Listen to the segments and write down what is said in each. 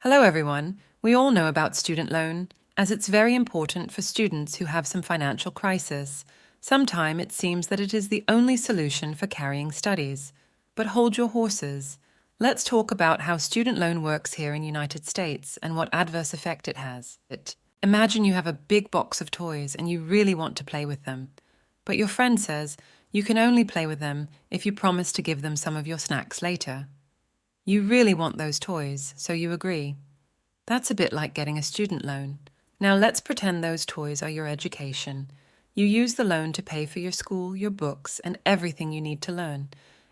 Hello, everyone. We all know about student loan, as it's very important for students who have some financial crisis. Sometimes it seems that it is the only solution for carrying studies. But hold your horses. Let's talk about how student loan works here in the United States and what adverse effect it has. Imagine you have a big box of toys and you really want to play with them. But your friend says you can only play with them if you promise to give them some of your snacks later. You really want those toys, so you agree. That's a bit like getting a student loan. Now let's pretend those toys are your education. You use the loan to pay for your school, your books, and everything you need to learn.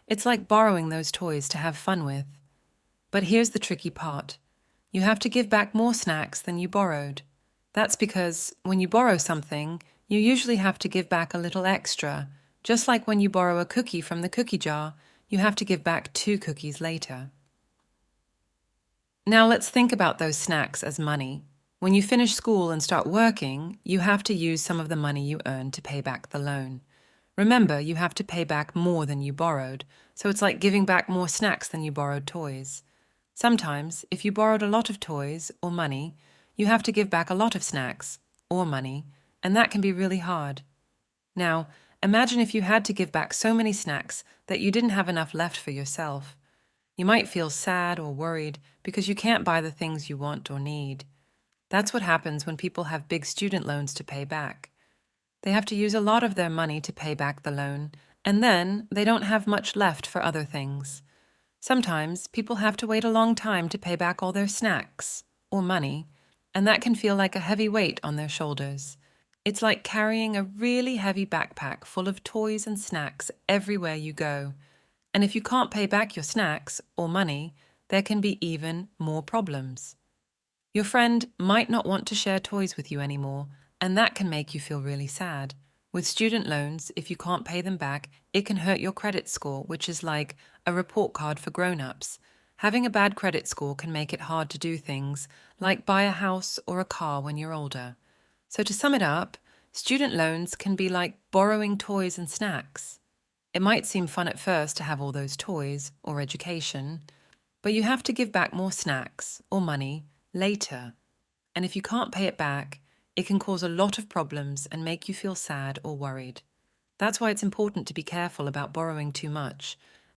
It's like borrowing those toys to have fun with. But here's the tricky part. You have to give back more snacks than you borrowed. That's because when you borrow something, you usually have to give back a little extra. Just like when you borrow a cookie from the cookie jar, you have to give back 2 cookies later. Now let's think about those snacks as money. When you finish school and start working, you have to use some of the money you earned to pay back the loan. Remember, you have to pay back more than you borrowed, so it's like giving back more snacks than you borrowed toys. Sometimes, if you borrowed a lot of toys or money, you have to give back a lot of snacks or money, and that can be really hard. Now, imagine if you had to give back so many snacks that you didn't have enough left for yourself. You might feel sad or worried because you can't buy the things you want or need. That's what happens when people have big student loans to pay back. They have to use a lot of their money to pay back the loan, and then they don't have much left for other things. Sometimes people have to wait a long time to pay back all their snacks or money, and that can feel like a heavy weight on their shoulders. It's like carrying a really heavy backpack full of toys and snacks everywhere you go. And if you can't pay back your snacks or money, there can be even more problems. Your friend might not want to share toys with you anymore, and that can make you feel really sad. With student loans, if you can't pay them back, it can hurt your credit score, which is like a report card for grown-ups. Having a bad credit score can make it hard to do things like buy a house or a car when you're older. So to sum it up, student loans can be like borrowing toys and snacks. It might seem fun at first to have all those toys or education, but you have to give back more snacks or money later. And if you can't pay it back, it can cause a lot of problems and make you feel sad or worried. That's why it's important to be careful about borrowing too much,